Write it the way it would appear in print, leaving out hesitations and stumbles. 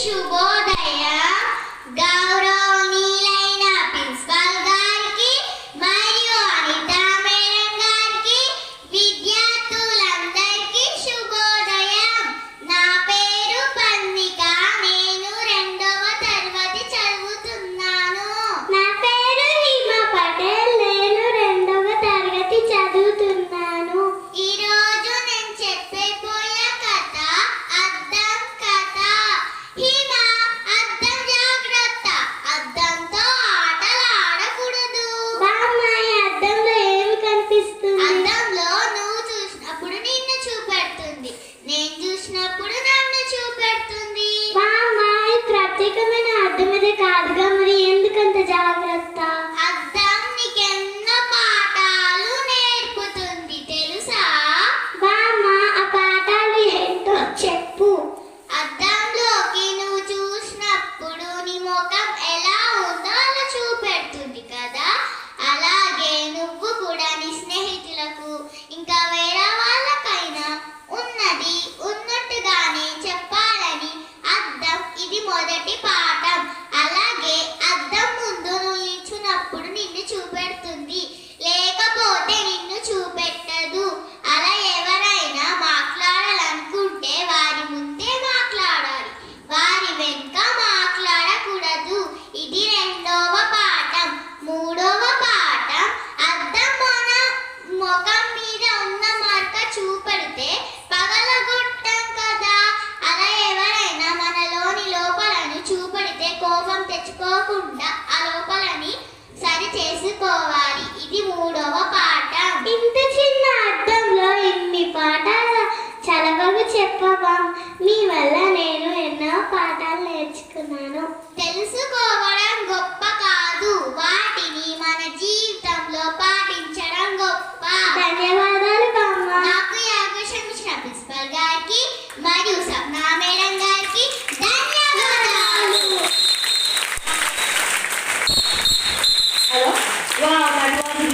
శుభోదయం. గౌరవనీయులైన ప్రిన్సిపల్ గారికి మరియు అనితా మేడం గారికి, విద్యార్థులందరికీ శుభోదయం. నా పేరు పన్నిక. నేను 2వ తరగతి చదువుతున్నాను. నా పేరు హిమా పటేల్. నేను 2వ తరగతి చదువుతున్నాను. ఈరోజు నేను చెప్పబోయే కథ అద్దం కథ. హిమా, అద్దం జాగ్రత్త. అద్దంతో ఆటలు ఆడకూడదు. బామ్మ, ఈ అద్దంలో ఏమి కనిపిస్తుంది? అద్దంలో నువ్వు చూసినప్పుడు నిన్ను చూపెడుతుంది, నేను చూసినప్పుడు నన్ను చూపెడుతుంది. బామ్మ, ఈ ప్రత్యేకమైన అద్దం మీద కాదుగా, మరి ఎందుకంత జాగ్రత్త? అద్దం నీకెన్నో పాఠాలు నేర్పుతుంది తెలుసా? బామ్మ, ఆ పాఠాలు ఏంటో చెప్పు. అద్దంలోకి నువ్వు చూసినప్పుడు నీ ముఖం ఎలా ఉందో అలా చూపెడుతుంది కదా. అలాగే నువ్వు కూడా నీ స్నేహితులకు ఇంకా వేరే వాళ్ళకైనా ఉన్నది ఉన్నట్టుగానే చెప్పాలని అద్దం ఇది మొదటి పాఠం. అలాగే అద్దం ముందు నువ్వు నిల్చున్నప్పుడు నిన్ను చూపెడుతుంది, లేకపోతే నిన్ను చూపెట్టదు. అలా ఎవరైనా మాట్లాడాలనుకుంటే వారి ముందే మాట్లాడాలి, వారి వెనుక మాట్లాడకూడదు. ఇది 2వ పాఠం. 3వ పాఠం, అద్దం మన ముఖం మీద ఉన్న మరక చూపెడితే పగలగొట్టం కదా. అలా ఎవరైనా మనలోని లోపాలను చూపెడితే కోపం తెచ్చుకోకుండా ఆ లోపాలని సరి చేసుకోవాలి. ఇది 3వ పాఠం. ఇంత చిన్న అద్దంలో ఇన్ని పాఠాలు చదవకు చెప్పవా? మీ వల్ల నేను ఎన్నో పాఠాలు నేర్చుకున్నాను. తెలుసుకోవడం గొప్ప కాదు, వాటిని మన జీవితంలో పాటించడం గొప్ప. ధన్యవాదాలు బామ్మ. నాకు